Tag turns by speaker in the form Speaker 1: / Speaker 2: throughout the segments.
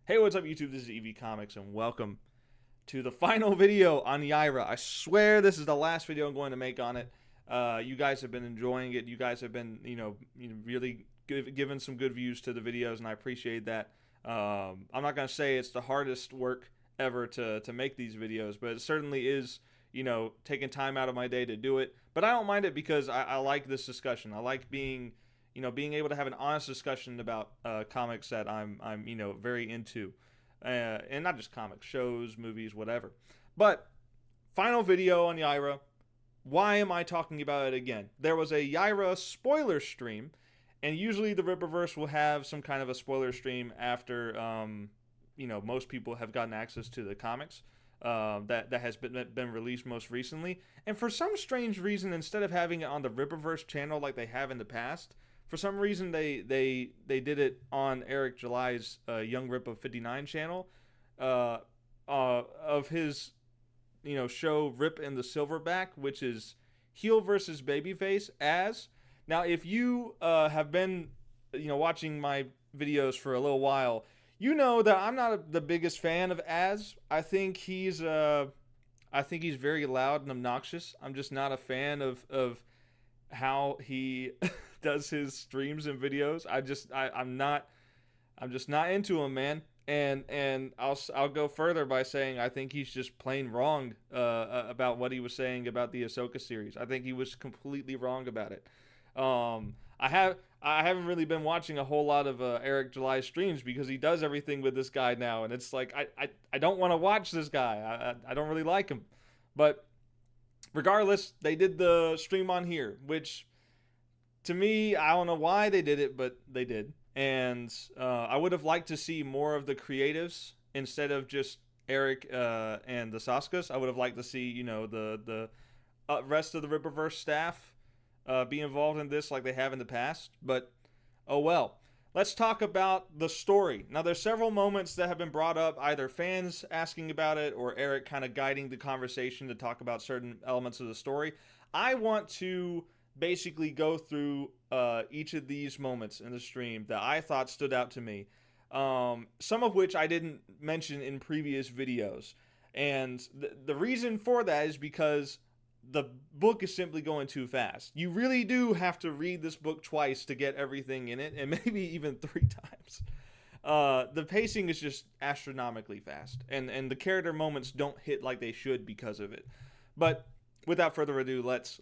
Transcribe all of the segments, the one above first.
Speaker 1: Hey, what's up, YouTube? This is EV Comics, and welcome to the final video on Yaira. I swear this is the last video I'm going to make on it. You guys have been enjoying it. You guys have been, really giving some good views to the videos, and I appreciate that. I'm not going to say it's the hardest work ever to make these videos, but it certainly is, taking time out of my day to do it. But I don't mind it because I like this discussion. I like being able to have an honest discussion about comics that I'm very into, and not just comics, shows, movies, whatever. But final video on Yaira. Why am I talking about it again? There was a Yaira spoiler stream, and usually the Rippaverse will have some kind of a spoiler stream after most people have gotten access to the comics. That has been released most recently, and for some strange reason, instead of having it on the Rippaverse channel like they have in the past, for some reason they did it on Eric July's Young Rip of 59 channel, of his show Rip and the Silverback, which is heel versus babyface. As now, if you have been watching my videos for a little while, you know that I'm not the biggest fan of Az. I think he's very loud and obnoxious. I'm just not a fan of how he does his streams and videos. I'm just not into him, man. And I'll go further by saying I think he's just plain wrong about what he was saying about the Ahsoka series. I think he was completely wrong about it. I haven't really been watching a whole lot of Eric July streams because he does everything with this guy now, and it's like I don't want to watch this guy. I don't really like him, but regardless, they did the stream on here, which to me, I don't know why they did it, but they did. And I would have liked to see more of the creatives instead of just Eric and the Saskas. I would have liked to see, the rest of the Rippaverse staff be involved in this like they have in the past. But, oh well. Let's talk about the story. Now, there's several moments that have been brought up, either fans asking about it or Eric kind of guiding the conversation to talk about certain elements of the story. I want to basically go through each of these moments in the stream that I thought stood out to me, some of which I didn't mention in previous videos. And the reason for that is because the book is simply going too fast. You really do have to read this book twice to get everything in it, and maybe even 3 times. The pacing is just astronomically fast, and the character moments don't hit like they should because of it. But without further ado, let's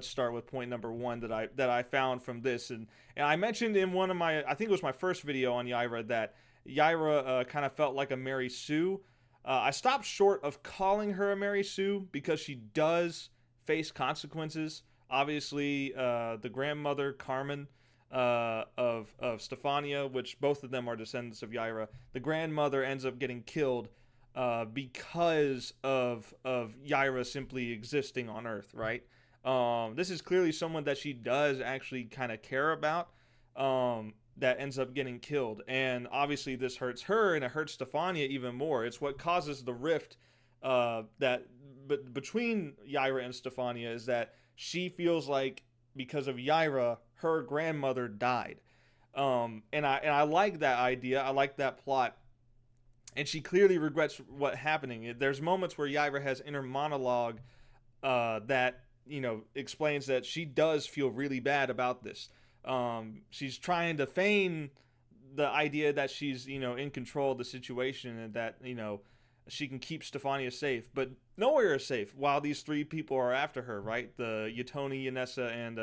Speaker 1: start with point number one that I found from this, and I mentioned in one of my, I think it was my first video on Yaira, that Yaira kind of felt like a Mary Sue. I stopped short of calling her a Mary Sue because she does face consequences. Obviously, the grandmother Carmen of Stefania, which both of them are descendants of Yaira, the grandmother ends up getting killed because of Yaira simply existing on Earth, right? This is clearly someone that she does actually kind of care about, that ends up getting killed. And obviously this hurts her, and it hurts Stefania even more. It's what causes the rift between Yaira and Stefania, is that she feels like because of Yaira, her grandmother died. And I like that idea. I like that plot. And she clearly regrets what happening. There's moments where Yaira has inner monologue that explains that she does feel really bad about this. She's trying to feign the idea that she's in control of the situation, and that she can keep Stefania safe, but nowhere is safe while these three people are after her, right? The Yatoni, Yanessa, and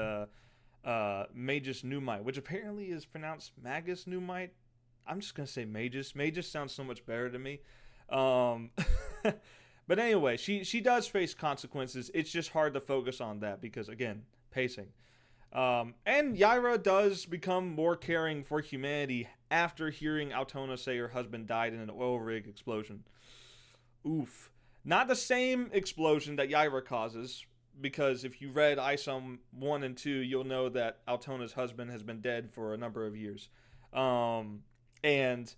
Speaker 1: Magus Numite, which apparently is pronounced Magus Numite. I'm just gonna say Magus. Magus sounds so much better to me. But anyway, she does face consequences. It's just hard to focus on that because, again, pacing. And Yaira does become more caring for humanity after hearing Altona say her husband died in an oil rig explosion. Oof. Not the same explosion that Yaira causes, because if you read ISOM 1 and 2, you'll know that Altona's husband has been dead for a number of years. And,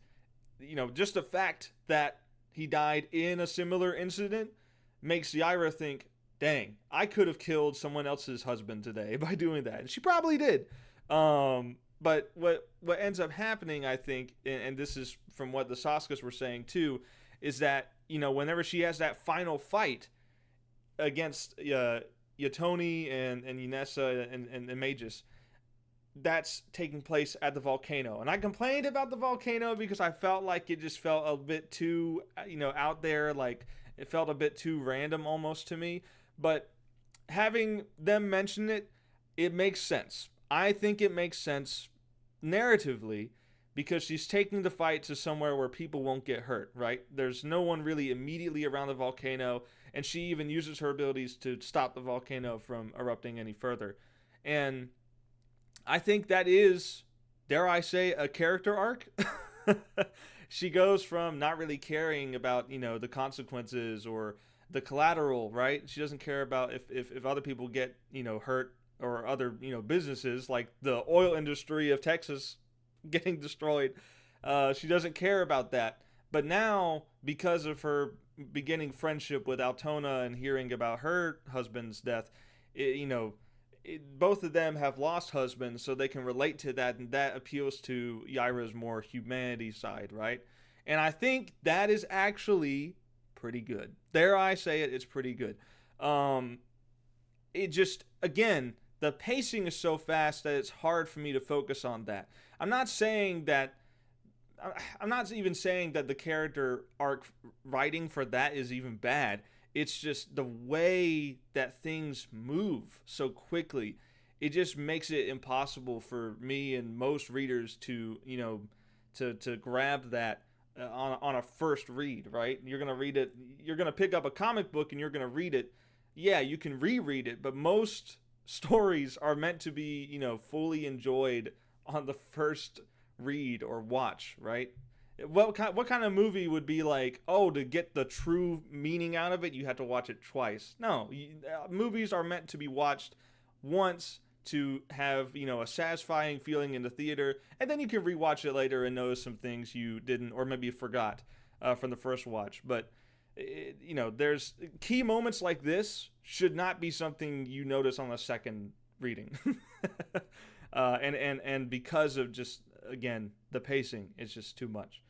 Speaker 1: just the fact that he died in a similar incident makes Yaira think, dang, I could have killed someone else's husband today by doing that. And she probably did. But what ends up happening, I think, and this is from what the Saskas were saying too, is that whenever she has that final fight against Yatoni and Unessa and Magus, that's taking place at the volcano. And I complained about the volcano because I felt like it just felt a bit too, out there. Like it felt a bit too random almost to me. But having them mention it, it makes sense. I think it makes sense narratively because she's taking the fight to somewhere where people won't get hurt, right? There's no one really immediately around the volcano, and she even uses her abilities to stop the volcano from erupting any further. And I think that is, dare I say, a character arc. She goes from not really caring about, the consequences or the collateral, right? She doesn't care about if other people get, hurt, or other, businesses like the oil industry of Texas getting destroyed. She doesn't care about that. But now, because of her beginning friendship with Altona and hearing about her husband's death, both of them have lost husbands, so they can relate to that, and that appeals to Yaira's more humanity side, right? And I think that is actually pretty good. Dare I say it, it's pretty good. It just, again, the pacing is so fast that it's hard for me to focus on that. I'm not saying that I'm not even saying that the character arc writing for that is even bad. It's just the way that things move so quickly. It just makes it impossible for me and most readers to, to grab that on a first read, right? You're going to read it, you're going to pick up a comic book and you're going to read it. Yeah, you can reread it, but most stories are meant to be, fully enjoyed on the first read or watch, right? What kind of movie would be like, oh, to get the true meaning out of it, you have to watch it twice? No, movies are meant to be watched once to have, a satisfying feeling in the theater, and then you can rewatch it later and notice some things you didn't or maybe forgot from the first watch. But there's key moments like this should not be something you notice on a second reading. And because of just, again, the pacing, it's just too much.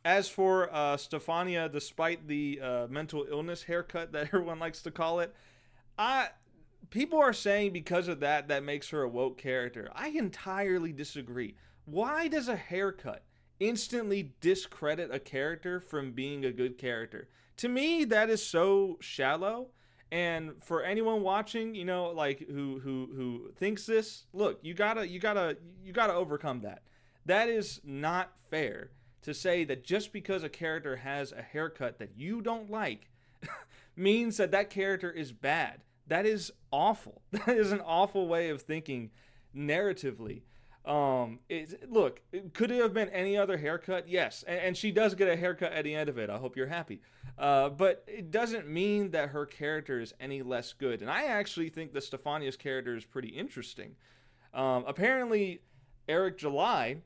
Speaker 1: As for Stefania, despite the mental illness haircut that everyone likes to call it, people are saying because of that makes her a woke character. I entirely disagree. Why does a haircut instantly discredit a character from being a good character? To me, that is so shallow. And for anyone watching, like who thinks this, look, you gotta overcome that. That is not fair to say that just because a character has a haircut that you don't like means that character is bad. That is awful. That is an awful way of thinking narratively. Look, could it have been any other haircut? Yes, and she does get a haircut at the end of it. I hope you're happy. But it doesn't mean that her character is any less good. And I actually think that Stefania's character is pretty interesting. Apparently, Eric July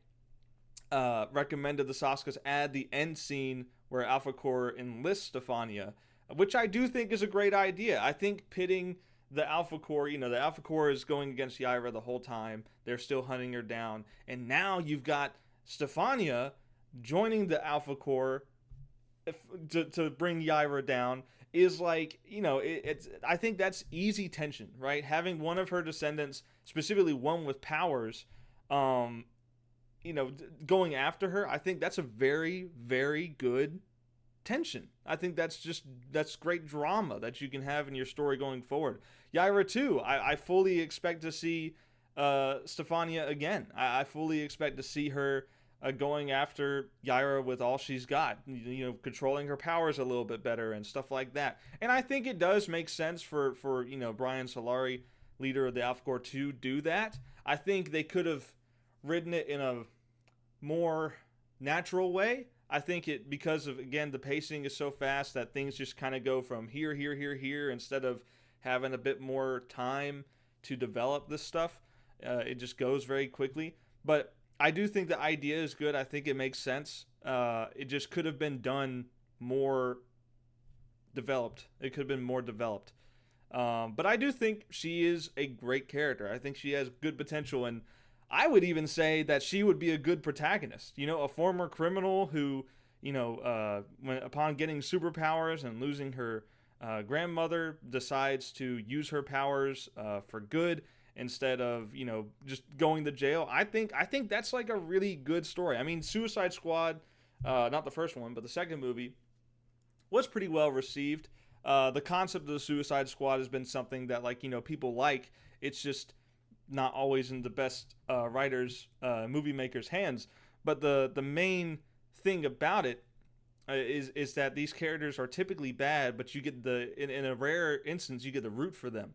Speaker 1: recommended the Saskas add the end scene where Alpha Core enlists Stefania, which I do think is a great idea. I think pitting the Alpha Core, the Alpha Core is going against Yaira the whole time. They're still hunting her down. And now you've got Stefania joining the Alpha Core to bring Yaira down is like, I think that's easy tension, right? Having one of her descendants, specifically one with powers, going after her, I think that's a very, very good tension. I think that's great drama that you can have in your story going forward. Yaira too, I fully expect to see Stefania again. I fully expect to see her going after Yaira with all she's got, controlling her powers a little bit better and stuff like that. And I think it does make sense for Brian Solari, leader of the Alpha Corps, to do that. I think they could have written it in a more natural way. I think it, because of, again, the pacing is so fast that things just kind of go from here instead of having a bit more time to develop this stuff. It just goes very quickly. But I do think the idea is good. I think it makes sense. It just could have been done more developed. It could have been more developed. But I do think she is a great character. I think she has good potential, and I would even say that she would be a good protagonist. A former criminal who, when upon getting superpowers and losing her grandmother, decides to use her powers for good instead of just going to jail. I think that's like a really good story. I mean, Suicide Squad, not the first one, but the second movie was pretty well received. The concept of the Suicide Squad has been something that people like. It's just not always in the best writers, movie makers' hands. But the main thing about it is that these characters are typically bad, but you get in a rare instance you get the root for them,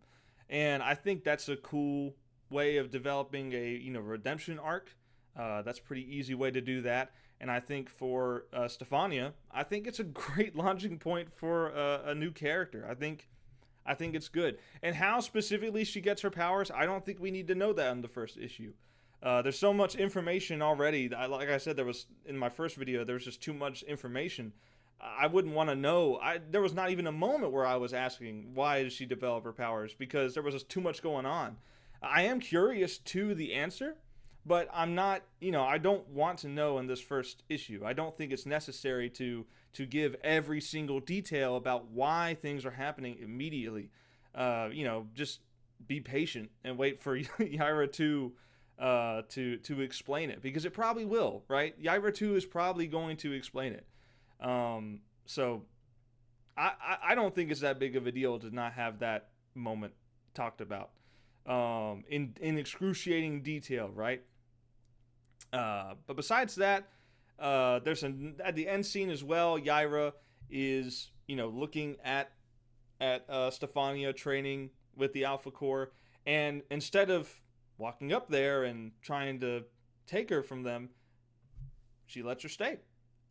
Speaker 1: and I think that's a cool way of developing a redemption arc. That's a pretty easy way to do that, and I think for Stefania, I think it's a great launching point for a new character. I think it's good. And how specifically she gets her powers, I don't think we need to know that in the first issue. There's so much information already. Like I said, there was in my first video, there was just too much information. I wouldn't want to know. There was not even a moment where I was asking why does she develop her powers, because there was just too much going on. I am curious to the answer, but I'm not. I don't want to know in this first issue. I don't think it's necessary to give every single detail about why things are happening immediately. Just be patient and wait for Yaira 2 to explain it, because it probably will, right? Yaira 2 is probably going to explain it. So I don't think it's that big of a deal to not have that moment talked about in excruciating detail, right? But besides that, there's at the end scene as well. Yaira is looking at Stefania training with the Alpha Core, and instead of walking up there and trying to take her from them, she lets her stay.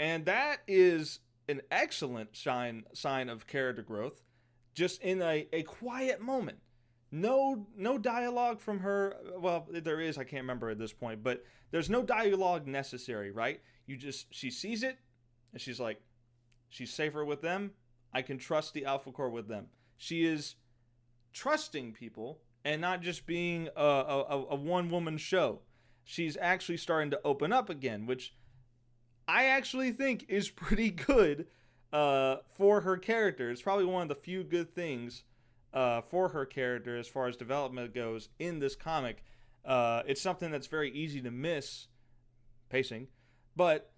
Speaker 1: And that is an excellent sign of character growth, just in a quiet moment. No dialogue from her. Well, there is, I can't remember at this point, but there's no dialogue necessary, right? She sees it, and she's like, she's safer with them. I can trust the Alpha Core with them. She is trusting people and not just being a one-woman show. She's actually starting to open up again, which I actually think is pretty good for her character. It's probably one of the few good things for her character as far as development goes in this comic. It's something that's very easy to miss, pacing, but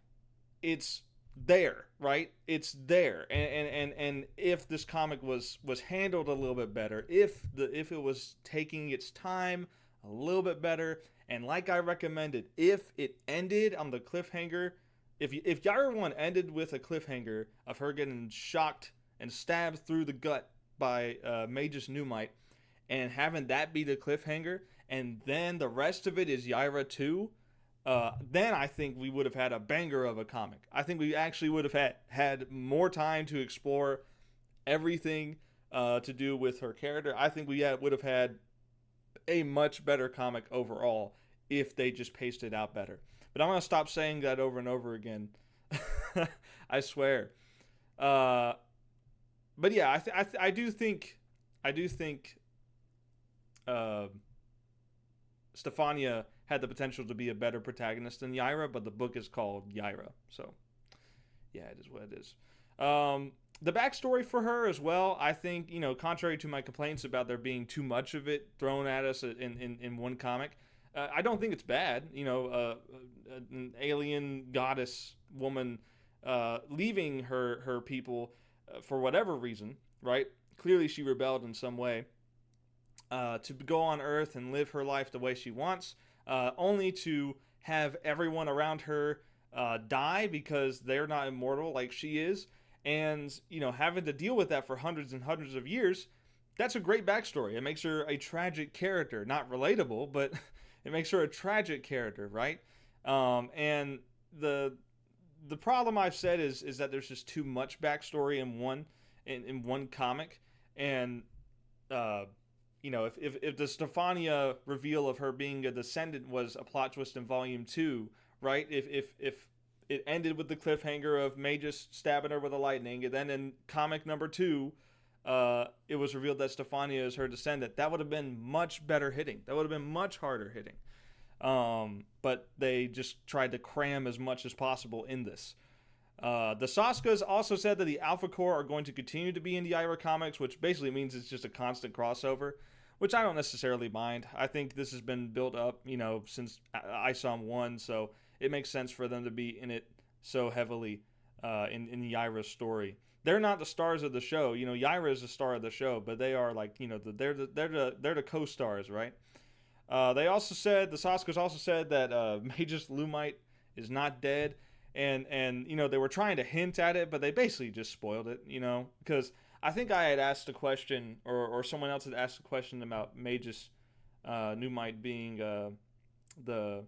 Speaker 1: it's there, right? It's there, and if this comic was handled a little bit better, if it was taking its time a little bit better, and like I recommended, if it ended on the cliffhanger, if Yaira 1 ended with a cliffhanger of her getting shocked and stabbed through the gut by Magus Numite, and having that be the cliffhanger, and then the rest of it is Yaira 2, then I think we would have had a banger of a comic. I think we actually would have had more time to explore everything to do with her character. I think we would have had a much better comic overall if they just paced it out better. But I'm going to stop saying that over and over again. I swear. But yeah, I do think Stefania had the potential to be a better protagonist than Yaira, but the book is called Yaira. So, yeah, it is what it is. The backstory for her as well, I think, contrary to my complaints about there being too much of it thrown at us in one comic, I don't think it's bad. An alien goddess woman leaving her people for whatever reason, right? Clearly she rebelled in some way. To go on Earth and live her life the way she wants, only to have everyone around her die because they're not immortal like she is, and having to deal with that for hundreds and hundreds of years. That's a great backstory. It makes her a tragic character, not relatable, but it makes her a tragic character, right? And the problem I've said is that there's just too much backstory in one comic, and if the Stefania reveal of her being a descendant was a plot twist in Volume 2, right? If it ended with the cliffhanger of Magus stabbing her with a lightning, and then in comic number 2, it was revealed that Stefania is her descendant, that would have been much better hitting. That would have been much harder hitting. But they just tried to cram as much as possible in this. The Saskas also said that the Alpha Corps are going to continue to be in the Yaira comics, which basically means it's just a constant crossover, which I don't necessarily mind. I think this has been built up, since ISOM 1, so it makes sense for them to be in it so heavily in Yaira's story. They're not the stars of the show. Yaira is the star of the show, but they are like, they're the co-stars, right? The Saskas also said that Magus Lumite is not dead, and they were trying to hint at it, but they basically just spoiled it, because I think I had asked a question, or someone else had asked a question about Magus Lumite being the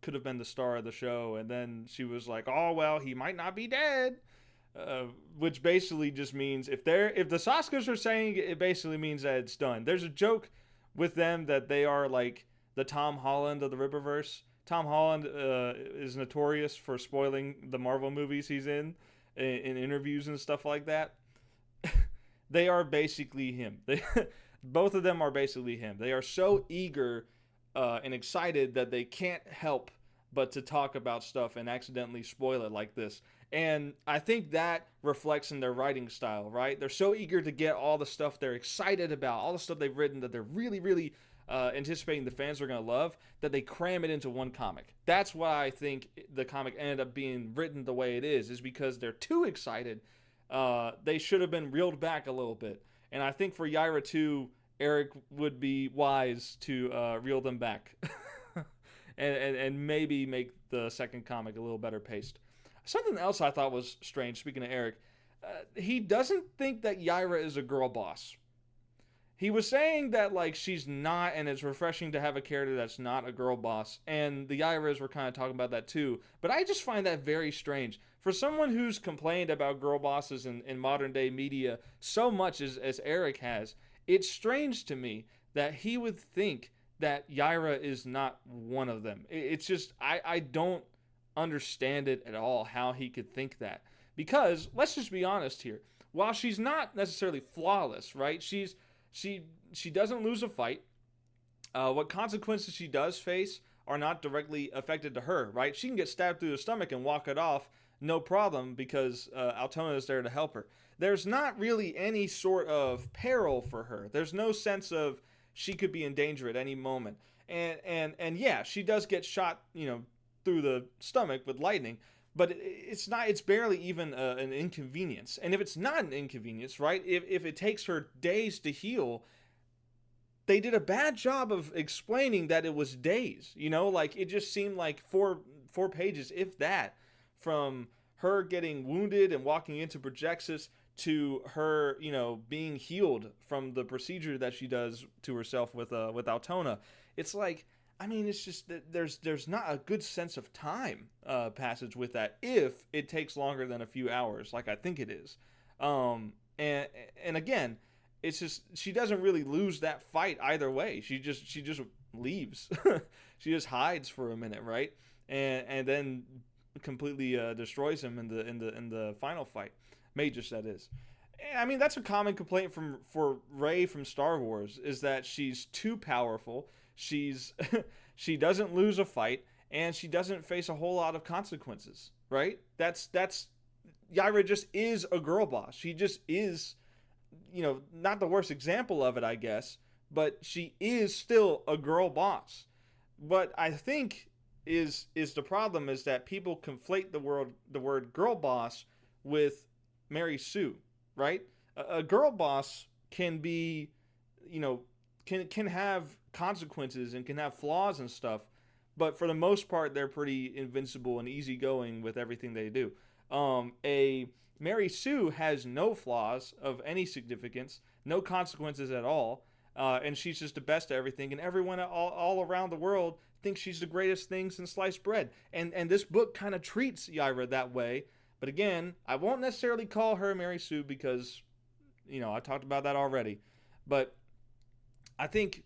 Speaker 1: could have been the star of the show, and then she was like, "Oh well, he might not be dead," which basically just means if the Saskas are saying it, basically means that it's done. There's a joke with them that they are like the Tom Holland of the Rippaverse. Tom Holland is notorious for spoiling the Marvel movies he's in interviews and stuff like that. They are basically him. Both of them are basically him. They are so eager and excited that they can't help but to talk about stuff and accidentally spoil it like this. And I think that reflects in their writing style, right? They're so eager to get all the stuff they're excited about, all the stuff they've written that they're really, really anticipating the fans are going to love, that they cram it into one comic. That's why I think the comic ended up being written the way it is because they're too excited. They should have been reeled back a little bit. And I think for Yaira 2, Eric would be wise to reel them back and maybe make the second comic a little better paced. Something else I thought was strange, speaking of Eric, he doesn't think that Yaira is a girl boss. He was saying that like she's not, and it's refreshing to have a character that's not a girl boss. And the Yairas were kind of talking about that too. But I just find that very strange. For someone who's complained about girl bosses in modern day media so much as Eric has, it's strange to me that he would think that Yaira is not one of them. It's just, I don't understand it at all how he could think that. Because, let's just be honest here, while she's not necessarily flawless, right? She doesn't lose a fight. What consequences she does face are not directly affected to her, right? She can get stabbed through the stomach and walk it off, no problem, because Altona is there to help her. There's not really any sort of peril for her. There's no sense of she could be in danger at any moment. And yeah, she does get shot, through the stomach with lightning, but it's barely even an inconvenience. And if it's not an inconvenience, right, if it takes her days to heal, they did a bad job of explaining that it was days, like it just seemed like four pages, if that, from her getting wounded and walking into Projexis to her, being healed from the procedure that she does to herself with Altona. It's like, it's just that there's not a good sense of time passage with that if it takes longer than a few hours, like I think it is. And again, it's just she doesn't really lose that fight either way. She just leaves. She just hides for a minute, right? And then completely destroys him in the final fight. Magus, that is. That's a common complaint for Rey from Star Wars, is that she's too powerful. She doesn't lose a fight, and she doesn't face a whole lot of consequences, right? That's Yaira just is a girl boss. She just is, not the worst example of it, I guess, but she is still a girl boss. What I think is the problem is that people conflate the word girl boss with Mary Sue, right? A girl boss can be, can have consequences and can have flaws and stuff, but for the most part, they're pretty invincible and easygoing with everything they do. A Mary Sue has no flaws of any significance, no consequences at all, and she's just the best at everything, and everyone all around the world thinks she's the greatest thing since sliced bread. And this book kind of treats Yaira that way. But again, I won't necessarily call her Mary Sue because, I talked about that already. But I think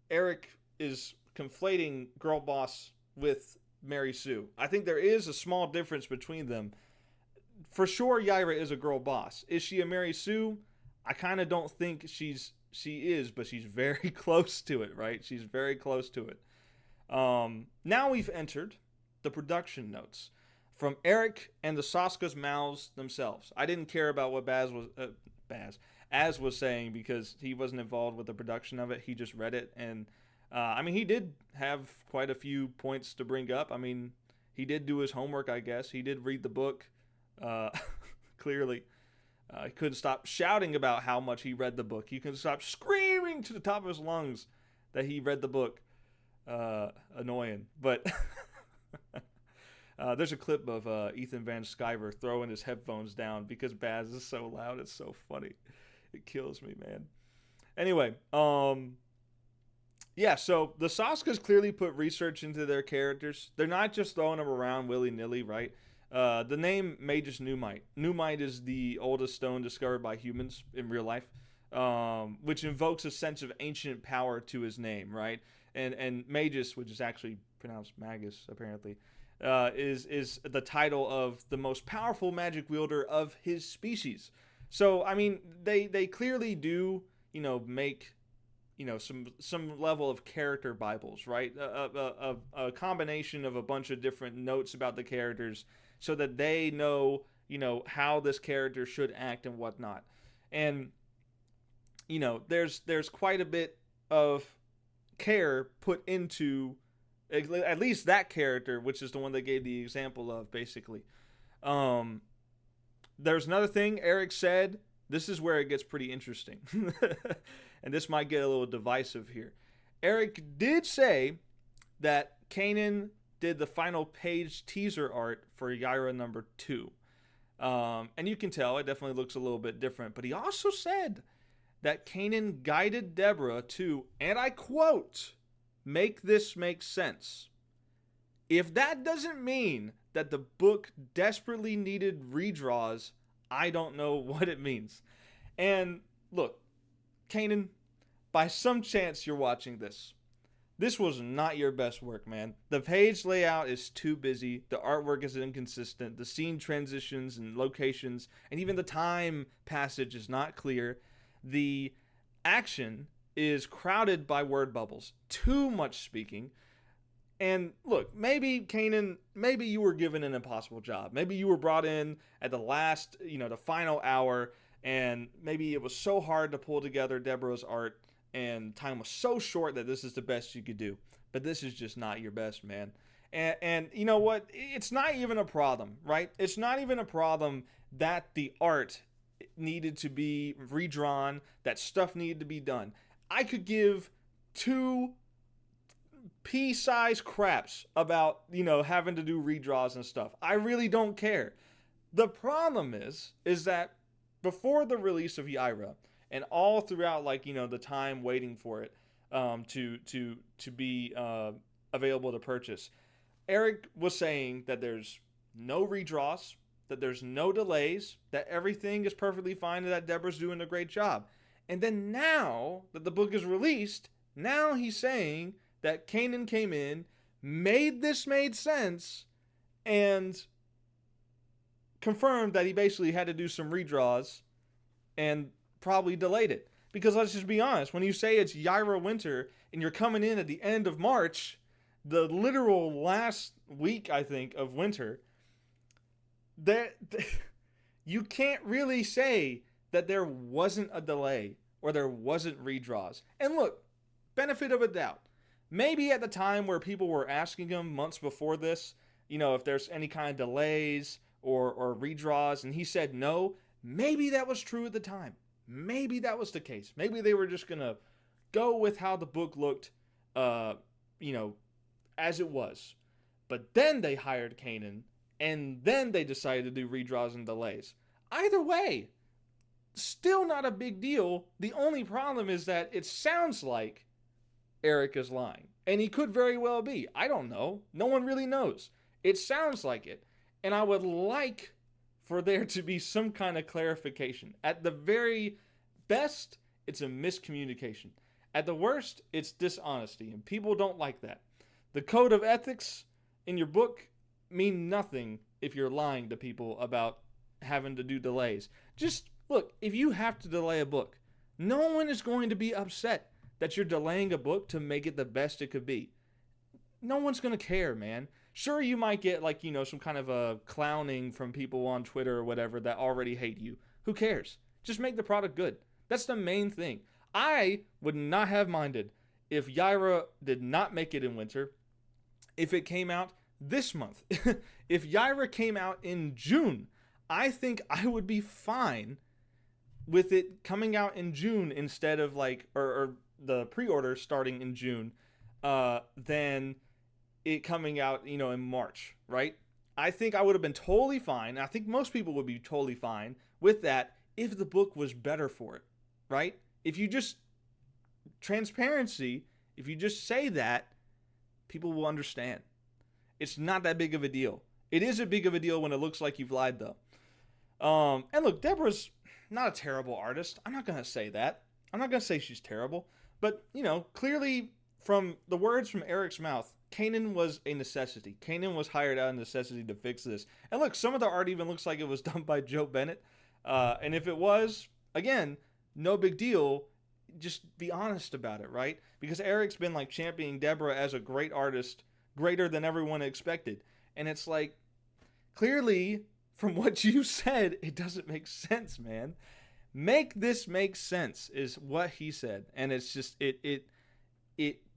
Speaker 1: Eric is conflating girl boss with Mary Sue. I think there is a small difference between them. For sure, Yaira is a girl boss. Is she a Mary Sue? I kind of don't think she is, but she's very close to it, right? She's very close to it. Now we've entered the production notes from Eric and the Saska's mouths themselves. I didn't care about what Az was saying because he wasn't involved with the production of it. He just read it, and I mean, he did have quite a few points to bring up. I mean, he did do his homework, I guess. He did read the book. Clearly, he couldn't stop shouting about how much he read the book. He couldn't stop screaming to the top of his lungs that he read the book. Annoying, but there's a clip of Ethan Van Sciver throwing his headphones down because Baz is so loud. It's so funny. It kills me, man. Anyway, yeah, so the Saskas clearly put research into their characters. They're not just throwing them around willy-nilly, right? The name Magus Numite. Numite is the oldest stone discovered by humans in real life, which invokes a sense of ancient power to his name, right? And Magus, which is actually pronounced Magus, apparently, is the title of the most powerful magic wielder of his species. So, I mean, they clearly do, make, some level of character Bibles, right? A combination of a bunch of different notes about the characters so that they know, how this character should act and whatnot. And, there's quite a bit of care put into at least that character, which is the one they gave the example of, basically. There's another thing Eric said. This is where it gets pretty interesting. And this might get a little divisive here. Eric did say that Kanan did the final page teaser art for Yaira number 2. And you can tell it definitely looks a little bit different. But he also said that Kanan guided Deborah to, and I quote, "make this make sense." If that doesn't mean that the book desperately needed redraws, I don't know what it means. And look, Kanan, by some chance you're watching this. This was not your best work, man. The page layout is too busy. The artwork is inconsistent. The scene transitions and locations, and even the time passage is not clear. The action is crowded by word bubbles. Too much speaking. And look, maybe Kanan, maybe you were given an impossible job. Maybe you were brought in at the last, the final hour, and maybe it was so hard to pull together Deborah's art, and time was so short that this is the best you could do. But this is just not your best, man. And you know what? It's not even a problem, right? It's not even a problem that the art needed to be redrawn, that stuff needed to be done. I could give two pea-sized craps about, having to do redraws and stuff. I really don't care. The problem is that before the release of Yaira, and all throughout, the time waiting for it to be available to purchase, Eric was saying that there's no redraws, that there's no delays, that everything is perfectly fine, and that Deborah's doing a great job. And then now that the book is released, now he's saying that Kanan came in, made sense, and confirmed that he basically had to do some redraws and probably delayed it. Because let's just be honest, when you say it's Yaira Winter and you're coming in at the end of March, the literal last week, I think, of winter, that you can't really say that there wasn't a delay or there wasn't redraws. And look, benefit of a doubt. Maybe at the time where people were asking him months before this, if there's any kind of delays or redraws, and he said no, maybe that was true at the time. Maybe that was the case. Maybe they were just going to go with how the book looked, as it was. But then they hired Kanan, and then they decided to do redraws and delays. Either way, still not a big deal. The only problem is that it sounds like Eric is lying. And he could very well be. I don't know. No one really knows. It sounds like it. And I would like for there to be some kind of clarification. At the very best, it's a miscommunication. At the worst, it's dishonesty. And people don't like that. The code of ethics in your book mean nothing if you're lying to people about having to do delays. Just look, if you have to delay a book, no one is going to be upset that you're delaying a book to make it the best it could be. no one's going to care, man. Sure, you might get like, some kind of a clowning from people on Twitter or whatever that already hate you. Who cares? Just make the product good. That's the main thing. I would not have minded if Yaira did not make it in winter, if it came out this month. If Yaira came out in June, I think I would be fine with it coming out in June instead of like, or the pre-order starting in June, than it coming out, in March, right? I think I would have been totally fine. I think most people would be totally fine with that if the book was better for it, right? If you just, transparency, if you just say that, people will understand. It's not that big of a deal. It is a big of a deal when it looks like you've lied, though. And look, Deborah's not a terrible artist. I'm not going to say that. I'm not going to say she's terrible. But, clearly from the words from Eric's mouth, Kanan was a necessity. Kanan was hired out of necessity to fix this. And look, some of the art even looks like it was done by Joe Bennett. And if it was, again, no big deal. Just be honest about it, right? Because Eric's been like championing Deborah as a great artist, greater than everyone expected. And it's like, clearly, from what you said, it doesn't make sense, man. Make this make sense is what he said. And it's just, it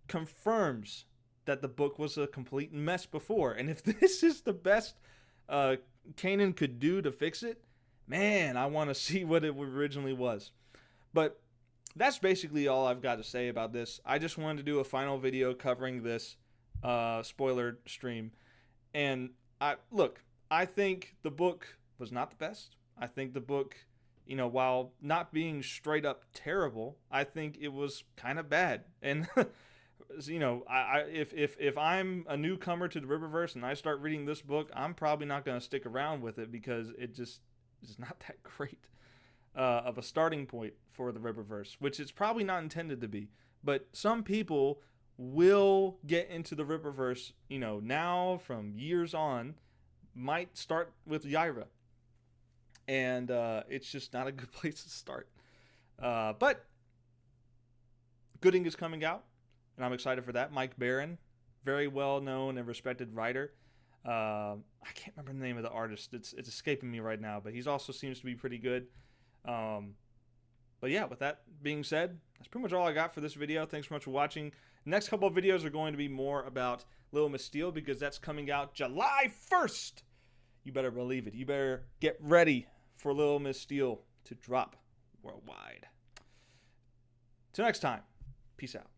Speaker 1: confirms that the book was a complete mess before. And if this is the best Kanan could do to fix it, man, I want to see what it originally was. But that's basically all I've got to say about this. I just wanted to do a final video covering this spoiler stream. And I think the book was not the best. I think the book, while not being straight up terrible, I think it was kind of bad. And if I'm a newcomer to the Rippaverse and I start reading this book, I'm probably not going to stick around with it because it just is not that great of a starting point for the Rippaverse, which it's probably not intended to be. But some people will get into the Rippaverse, now from years on, might start with Yaira. And it's just not a good place to start. But Gooding is coming out, and I'm excited for that. Mike Barron, very well known and respected writer. I can't remember the name of the artist. It's escaping me right now, but he's also seems to be pretty good. But yeah, with that being said, that's pretty much all I got for this video. Thanks so much for watching. Next couple of videos are going to be more about Little Miss Steele because that's coming out July 1st. You better believe it. You better get ready for Little Miss Steele to drop worldwide. Till next time, peace out.